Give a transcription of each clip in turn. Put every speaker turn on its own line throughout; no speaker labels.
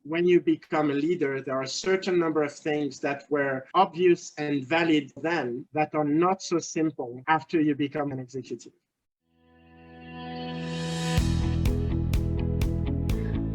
when you become a leader, there are a certain number of things that were obvious and valid then that are not so simple after you become an executive.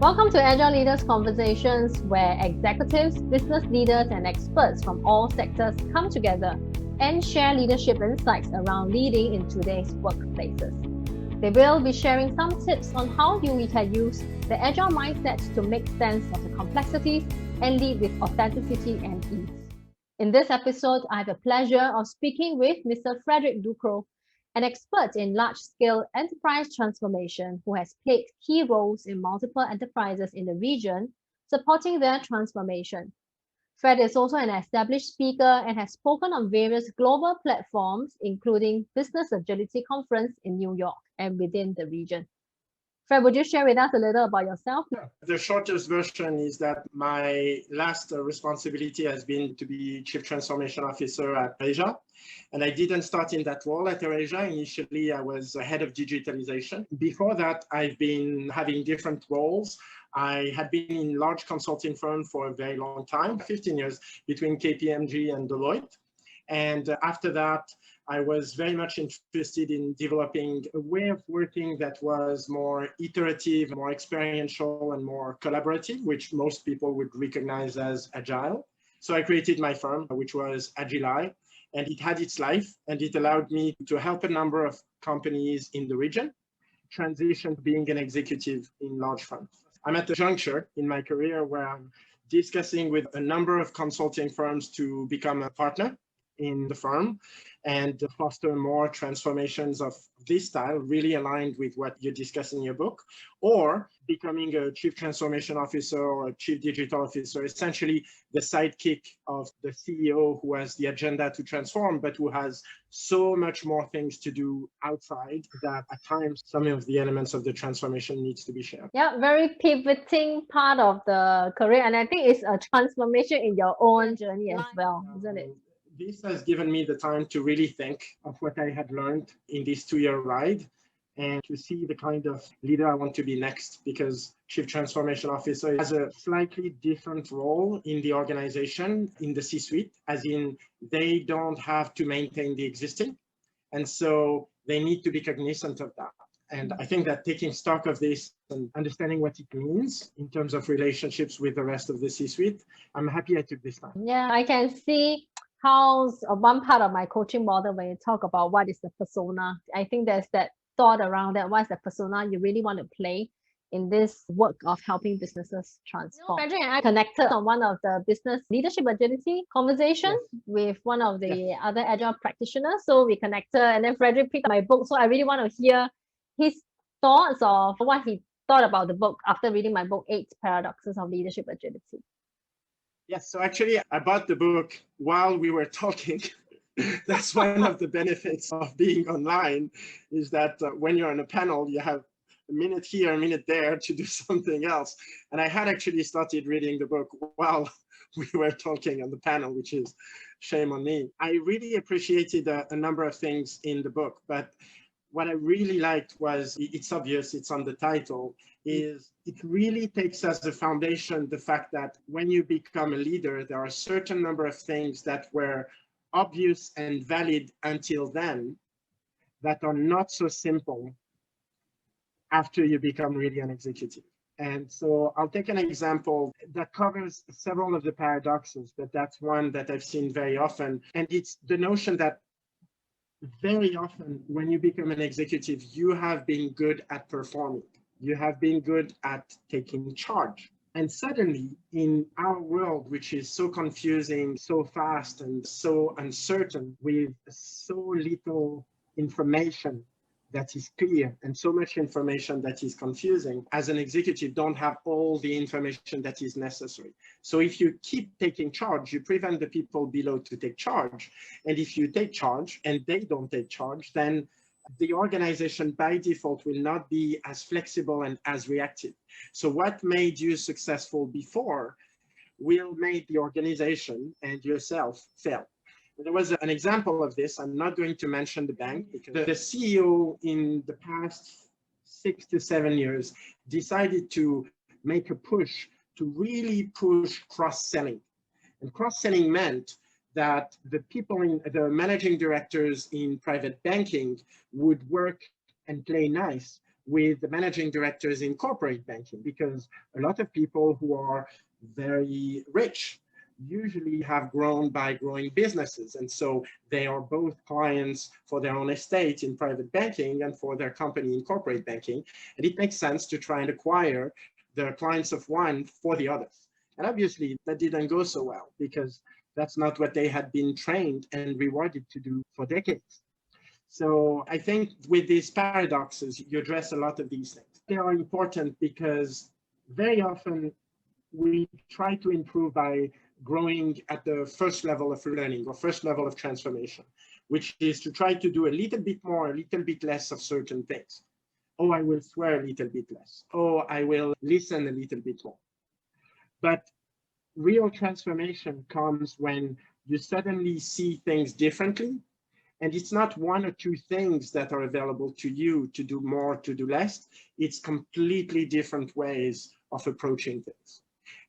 Welcome to Agile Leaders Conversations, where executives, business leaders, and experts from all sectors come together and share leadership insights around leading in today's workplaces. They will be sharing some tips on how we can use the Agile mindset to make sense of the complexities and lead with authenticity and ease. In this episode, I have the pleasure of speaking with Mr. Frederic Ducros, an expert in large-scale enterprise transformation who has played key roles in multiple enterprises in the region, supporting their transformation. Fred is also an established speaker and has spoken on various global platforms, including Business Agility Conference in New York and within the region. Fred, would you share with us a little about yourself?
Yeah. The shortest version is that my last responsibility has been to be Chief Transformation Officer at AirAsia. And I didn't start in that role at AirAsia. Initially, I was head of digitalization. Before that, I've been having different roles. I had been in large consulting firm for a very long time, 15 years, between KPMG and Deloitte. And after that, I was very much interested in developing a way of working that was more iterative, more experiential, and more collaborative, which most people would recognize as agile. So I created my firm, which was Agile, and it had its life, and it allowed me to help a number of companies in the region transition to being an executive in large firms. I'm at a juncture in my career where I'm discussing with a number of consulting firms to become a partner in the firm and foster more transformations of this style, really aligned with what you discuss in your book, or becoming a chief transformation officer or a chief digital officer, essentially the sidekick of the CEO who has the agenda to transform, but who has so much more things to do outside that at times some of the elements of the transformation needs to be shared.
Yeah, very pivoting part of the career. And I think it's a transformation in your own journey as well, isn't it?
This has given me the time to really think of what I had learned in this 2-year ride and to see the kind of leader I want to be next, because Chief Transformation Officer has a slightly different role in the organization, in the C-suite, as in they don't have to maintain the existing. And so they need to be cognizant of that. And I think that taking stock of this and understanding what it means in terms of relationships with the rest of the C-suite, I'm happy I took this time.
Yeah, I can see how one part of my coaching model, when you talk about what is the persona, I think there's that thought around that. What's the persona you really want to play in this work of helping businesses transform? Frederic and I connected on one of the business leadership agility conversations with one of the other agile practitioners. So we connected, and then Frederic picked up my book. So I really want to hear his thoughts of what he thought about the book after reading my book, 8 Paradoxes of Leadership Agility.
Yes, so actually I bought the book while we were talking. That's one of the benefits of being online, is that when you're on a panel, you have a minute here, a minute there to do something else. And I had actually started reading the book while we were talking on the panel, which is shame on me. I really appreciated a number of things in the book, but what I really liked was, it's obvious, it's on the title, is it really takes as a foundation the fact that when you become a leader, there are a certain number of things that were obvious and valid until then that are not so simple after you become really an executive. And so I'll take an example that covers several of the paradoxes, but that's one that I've seen very often. And it's the notion that very often when you become an executive, you have been good at performing. You have been good at taking charge. And suddenly in our world, which is so confusing, so fast and so uncertain, with so little information that is clear and so much information that is confusing, as an executive, don't have all the information that is necessary. So if you keep taking charge, you prevent the people below to take charge. And if you take charge and they don't take charge, then the organization by default will not be as flexible and as reactive. So what made you successful before will make the organization and yourself fail. There was an example of this. I'm not going to mention the bank, because the CEO in the past 6 to 7 years decided to make a push to really push cross-selling. And cross-selling meant that the people the managing directors in private banking would work and play nice with the managing directors in corporate banking, because a lot of people who are very rich usually have grown by growing businesses. And so they are both clients for their own estate in private banking and for their company in corporate banking. And it makes sense to try and acquire the clients of one for the others. And obviously that didn't go so well, because that's not what they had been trained and rewarded to do for decades. So I think with these paradoxes, you address a lot of these things. They are important because very often we try to improve by growing at the first level of learning or first level of transformation, which is to try to do a little bit more, a little bit less of certain things. Oh, I will swear a little bit less. Oh, I will listen a little bit more. But real transformation comes when you suddenly see things differently. And it's not one or two things that are available to you to do more, to do less. It's completely different ways of approaching things.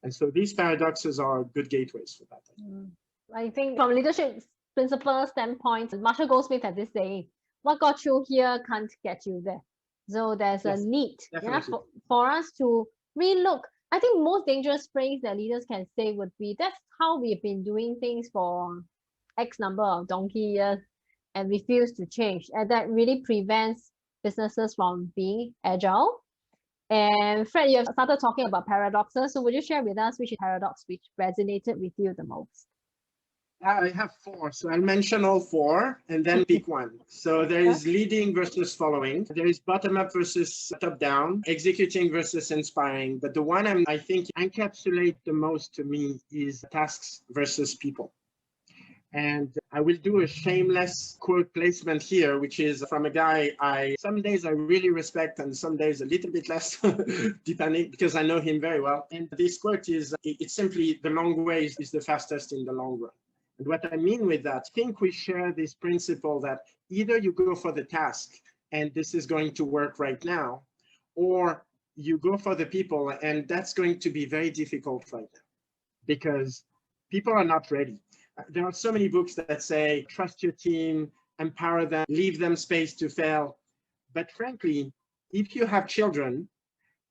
And so these paradoxes are good gateways for that.
I think from leadership principle standpoint, Marshall Goldsmith had this saying, what got you here can't get you there. So there's a need for us to relook. I think most dangerous phrase that leaders can say would be, that's how we've been doing things for X number of donkey years and refuse to change. And that really prevents businesses from being agile. And Fred, you have started talking about paradoxes. So would you share with us which paradox which resonated with you the most?
I have four, so I'll mention all four and then pick one. So there is leading versus following. There is bottom-up versus top-down, executing versus inspiring. But the one I think encapsulates the most to me is tasks versus people. And I will do a shameless quote placement here, which is from a guy some days I really respect and some days a little bit less, depending, because I know him very well. And this quote is, it's simply, the long way is the fastest in the long run. And what I mean with that, I think we share this principle that either you go for the task and this is going to work right now, or you go for the people and that's going to be very difficult right now because people are not ready. There are so many books that say, trust your team, empower them, leave them space to fail. But frankly, if you have children,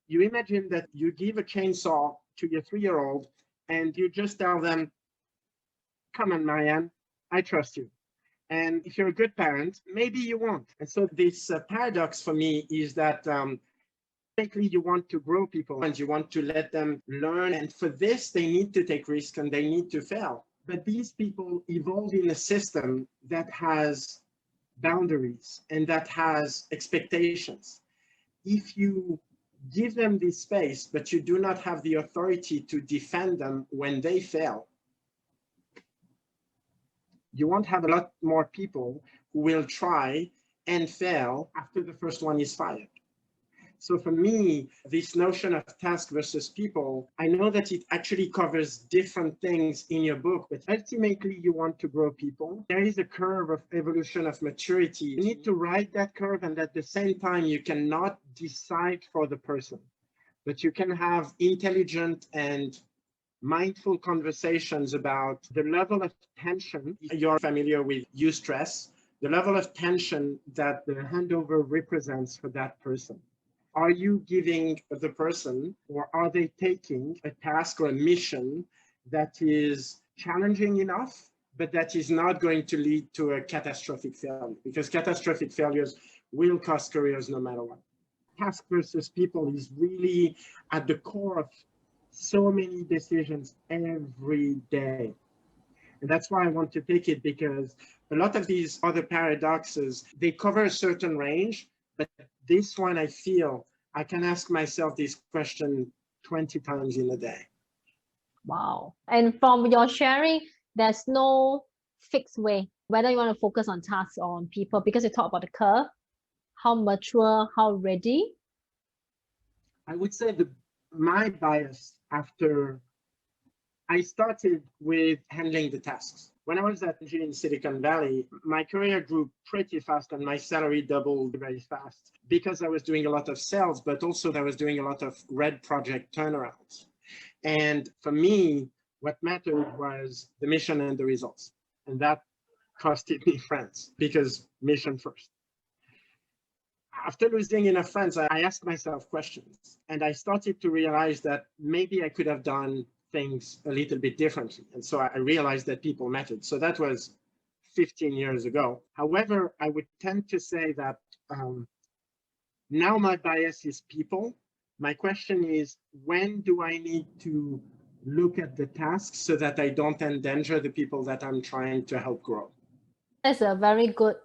you imagine that you give a chainsaw to your 3-year-old and you just tell them, come on, Marianne, I trust you. And if you're a good parent, maybe you won't. And so this paradox for me is that basically you want to grow people and you want to let them learn. And for this, they need to take risks and they need to fail. But these people evolve in a system that has boundaries and that has expectations. If you give them this space, but you do not have the authority to defend them when they fail, you won't have a lot more people who will try and fail after the first one is fired. So for me, this notion of task versus people, I know that it actually covers different things in your book, but ultimately you want to grow people. There is a curve of evolution of maturity. You need to ride that curve, and at the same time, you cannot decide for the person, but you can have intelligent and mindful conversations about the level of tension. You're familiar with eustress, the level of tension that the handover represents for that person. Are you giving the person, or are they taking a task or a mission that is challenging enough, but that is not going to lead to a catastrophic failure? Because catastrophic failures will cost careers no matter what. Task versus people is really at the core of so many decisions every day. And that's why I want to take it, because a lot of these other paradoxes, they cover a certain range, but this one, I feel I can ask myself this question 20 times in a day.
Wow. And from your sharing, there's no fixed way, whether you want to focus on tasks or on people, because you talk about the curve, how mature, how ready.
I would say my bias after I started with handling the tasks. When I was at NG in Silicon Valley, my career grew pretty fast and my salary doubled very fast because I was doing a lot of sales, but also I was doing a lot of red project turnarounds. And for me, what mattered was the mission and the results. And that costed me friends because mission first. After losing enough friends, I asked myself questions, and I started to realize that maybe I could have done things a little bit differently. And so I realized that people mattered. So that was 15 years ago. However, I would tend to say that now my bias is people. My question is, when do I need to look at the tasks so that I don't endanger the people that I'm trying to help grow?
That's a very good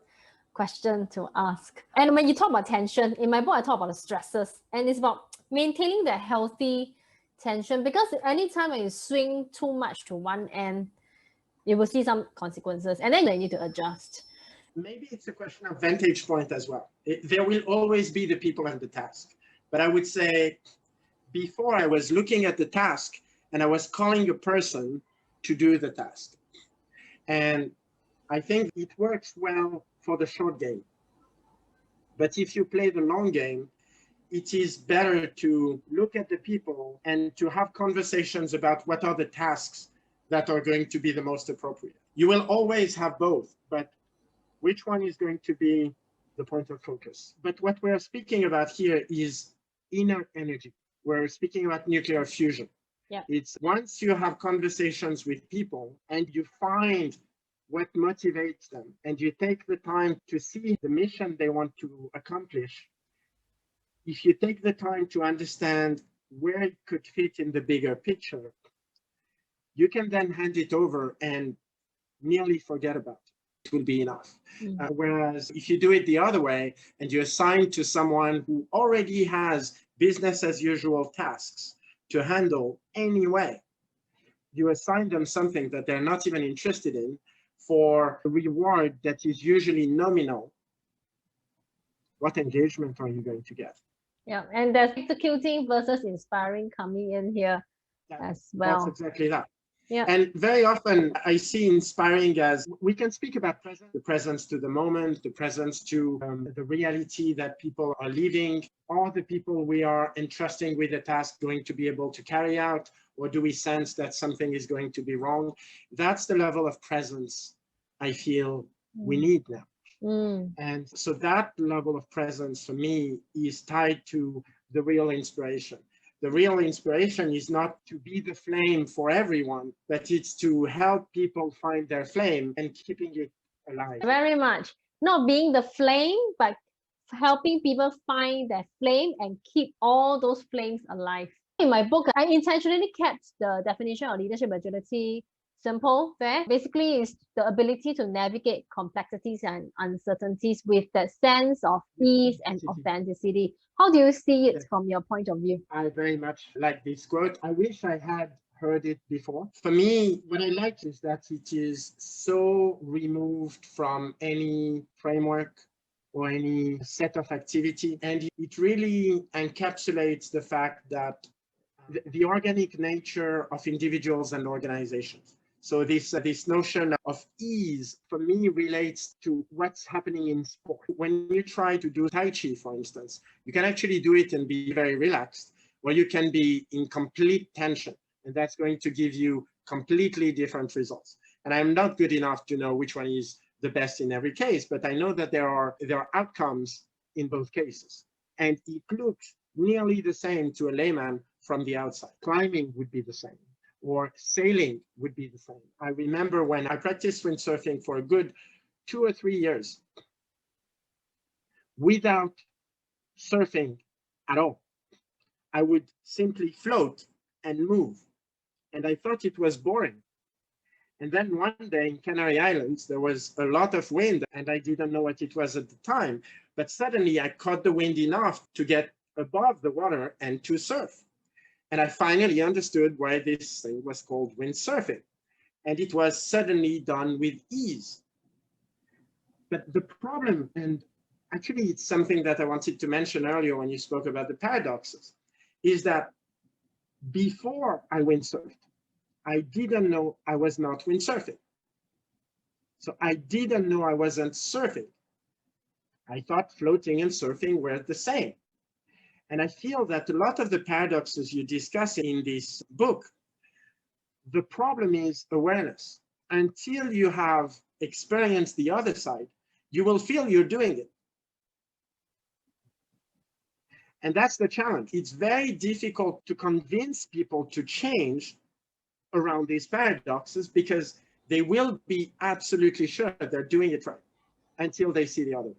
question to ask. And when you talk about tension, in my book, I talk about the stresses, and it's about maintaining the healthy tension, because anytime when you swing too much to one end, you will see some consequences, and then you need to adjust.
Maybe it's a question of vantage point as well. There will always be the people and the task. But I would say before I was looking at the task and I was calling a person to do the task. And I think it works well for the short game. But if you play the long game, it is better to look at the people and to have conversations about what are the tasks that are going to be the most appropriate. You will always have both, but which one is going to be the point of focus? But what we're speaking about here is inner energy. We're speaking about nuclear fusion.
Yeah.
It's once you have conversations with people and you find what motivates them and you take the time to see the mission they want to accomplish, if you take the time to understand where it could fit in the bigger picture, you can then hand it over and nearly forget about it. It will be enough. Whereas if you do it the other way and you assign to someone who already has business as usual tasks to handle anyway, you assign them something that they're not even interested in for a reward that is usually nominal. What engagement are you going to get?
Yeah, and there's executing versus inspiring coming in here as well.
That's exactly that.
Yeah.
And very often I see inspiring as we can speak about presence, the presence to the moment, the presence to the reality that people are living. Are the people we are entrusting with a task going to be able to carry out, or do we sense that something is going to be wrong? That's the level of presence I feel we need now. And so that level of presence for me is tied to the real inspiration. The real inspiration is not to be the flame for everyone, but it's to help people find their flame and keeping it alive.
Very much. Not being the flame, but helping people find their flame and keep all those flames alive. In my book, I intentionally kept the definition of leadership agility simple, fair. Basically, it's the ability to navigate complexities and uncertainties with that sense of ease and authenticity. How do you see it from your point of view?
I very much like this quote. I wish I had heard it before. For me, what I like is that it is so removed from any framework or any set of activity. And it really encapsulates the fact that the organic nature of individuals and organizations. So this notion of ease, for me, relates to what's happening in sport. When you try to do Tai Chi, for instance, you can actually do it and be very relaxed, or you can be in complete tension, and that's going to give you completely different results. And I'm not good enough to know which one is the best in every case, but I know that there are outcomes in both cases. And it looks nearly the same to a layman from the outside. Climbing would be the same, or sailing would be the same. I remember when I practiced windsurfing for a good 2 or 3 years without surfing at all. I would simply float and move. And I thought it was boring. And then one day in Canary Islands, there was a lot of wind and I didn't know what it was at the time. But suddenly I caught the wind enough to get above the water and to surf. And I finally understood why this thing was called windsurfing. And it was suddenly done with ease. But the problem, and actually it's something that I wanted to mention earlier when you spoke about the paradoxes, is that before I windsurfed, I didn't know I was not windsurfing. So I didn't know I wasn't surfing. I thought floating and surfing were the same. And I feel that a lot of the paradoxes you discuss in this book, the problem is awareness. Until you have experienced the other side, you will feel you're doing it. And that's the challenge. It's very difficult to convince people to change around these paradoxes because they will be absolutely sure they're doing it right until they see the other way.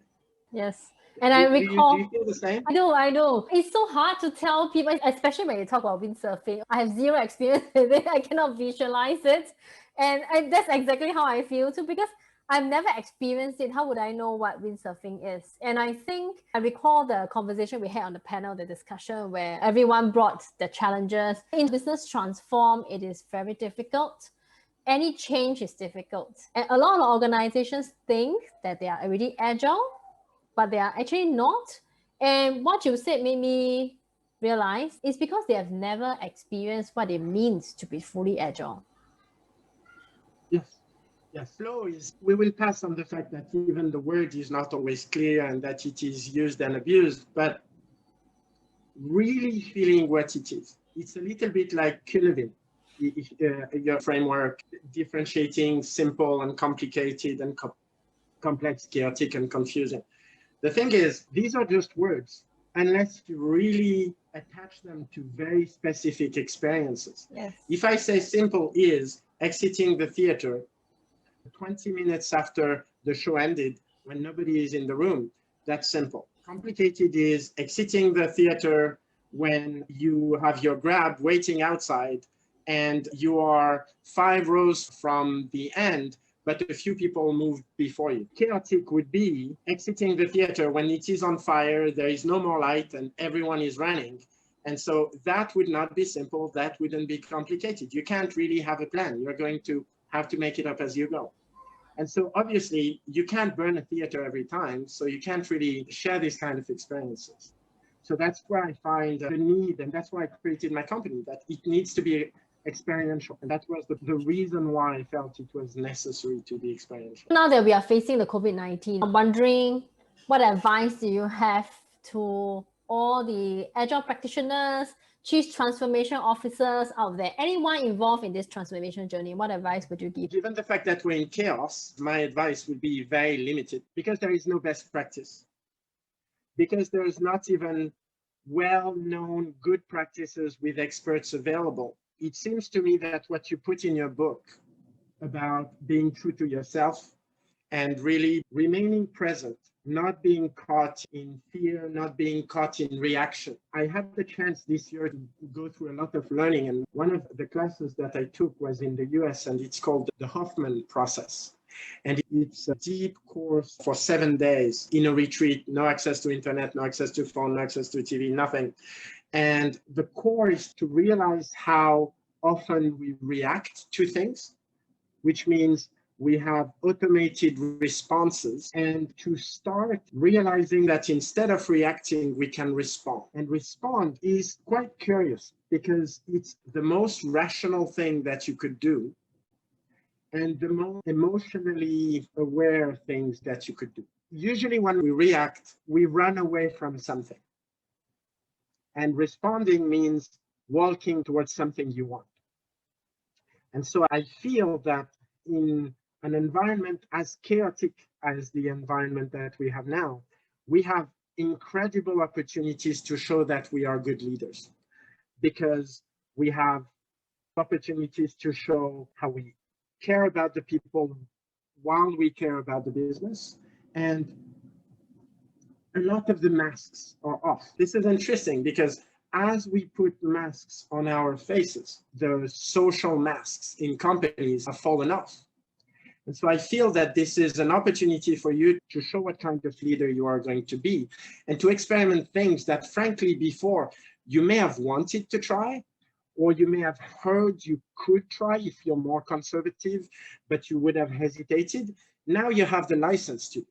Yes. And I recall,
do you feel the same?
I do. It's so hard to tell people, especially when you talk about windsurfing. I have zero experience with it. I cannot visualize it. And that's exactly how I feel too, because I've never experienced it. How would I know what windsurfing is? And I think I recall the conversation we had on the panel, the discussion where everyone brought the challenges. In business transform, it is very difficult. Any change is difficult. And a lot of organizations think that they are already agile, but they are actually not. And what you said made me realize it's because they have never experienced what it means to be fully agile.
Yes. Yes. Flow is, we will pass on the fact that even the word is not always clear and that it is used and abused, but really feeling what it is. It's a little bit like Kulevin, your framework, differentiating simple and complicated and complex, chaotic and confusing. The thing is, these are just words, unless you really attach them to very specific experiences.
Yes.
If I say simple is exiting the theater 20 minutes after the show ended, when nobody is in the room, that's simple. Complicated is exiting the theater when you have your Grab waiting outside and you are 5 rows from the end, but a few people moved before you. Chaotic would be exiting the theater when it is on fire, there is no more light and everyone is running. And so that would not be simple, that wouldn't be complicated. You can't really have a plan. You're going to have to make it up as you go. And so obviously you can't burn a theater every time, so you can't really share these kind of experiences. So that's where I find the need, and that's why I created my company, that it needs to be experiential. And that was the reason why I felt it was necessary to be experiential.
Now that we are facing the COVID-19, I'm wondering what advice do you have to all the agile practitioners, chief transformation officers out there, anyone involved in this transformation journey? What advice would you give?
Given the fact that we're in chaos, my advice would be very limited because there is no best practice. Because there is not even well-known good practices with experts available. It seems to me that what you put in your book about being true to yourself and really remaining present, not being caught in fear, not being caught in reaction. I had the chance this year to go through a lot of learning, and one of the classes that I took was in the US, and it's called the Hoffman process. And it's a deep course for 7 days in a retreat, no access to internet, no access to phone, no access to TV, nothing. And the core is to realize how often we react to things, which means we have automated responses, and to start realizing that instead of reacting, we can respond. And respond is quite curious because it's the most rational thing that you could do and the most emotionally aware things that you could do. Usually when we react, we run away from something. And responding means walking towards something you want. And so I feel that in an environment as chaotic as the environment that we have now, we have incredible opportunities to show that we are good leaders, because we have opportunities to show how we care about the people while we care about the business. And a lot of the masks are off. This is interesting because as we put masks on our faces, the social masks in companies have fallen off. And so I feel that this is an opportunity for you to show what kind of leader you are going to be and to experiment things that, frankly, before you may have wanted to try, or you may have heard you could try if you're more conservative, but you would have hesitated. Now you have the license to.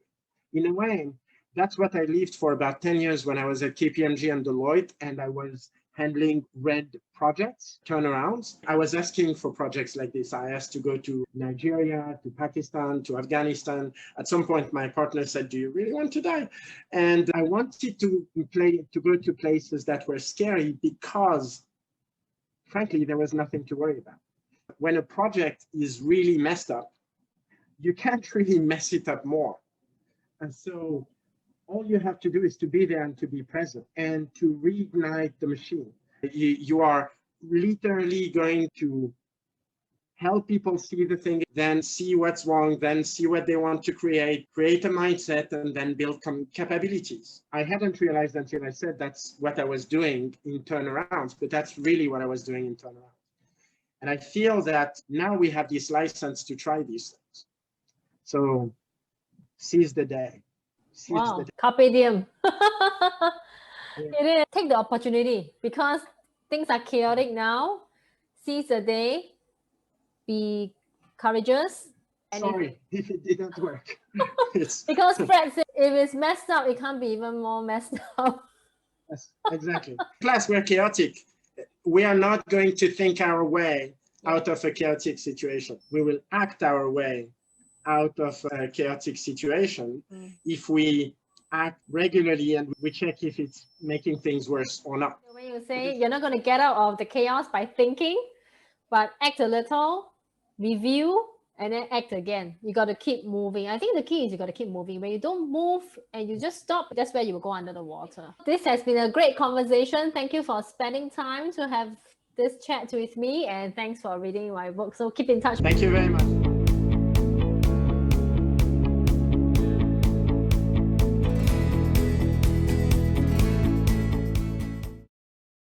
In a way, that's what I lived for about 10 years when I was at KPMG and Deloitte, and I was handling red projects, turnarounds. I was asking for projects like this. I asked to go to Nigeria, to Pakistan, to Afghanistan. At some point, my partner said, "Do you really want to die?" And I wanted to go to places that were scary because, frankly, there was nothing to worry about. When a project is really messed up, you can't really mess it up more. And so all you have to do is to be there and to be present and to reignite the machine. You are literally going to help people see the thing, then see what's wrong, then see what they want to create a mindset, and then build capabilities. I hadn't realized until I said that's what I was doing in turnarounds, but that's really what I was doing in turnarounds. And I feel that now we have this license to try these things. So seize the day.
Wow, carpe diem. It is. Take the opportunity because things are chaotic now. Seize the day. Be courageous.
Sorry if it didn't work.
Because Fred said if it's messed up, it can't be even more messed up.
Yes, exactly. Plus, we're chaotic. We are not going to think our way out of a chaotic situation. We will act our way out of a chaotic situation if we act regularly and we check if it's making things worse or not.
When you say you're not going to get out of the chaos by thinking, but act a little, review, and then act again. You got to keep moving. I think the key is you got to keep moving. When you don't move and you just stop, that's where you will go under the water. This has been a great conversation. Thank you for spending time to have this chat with me, and thanks for reading my book. So keep in touch.
Thank you very much.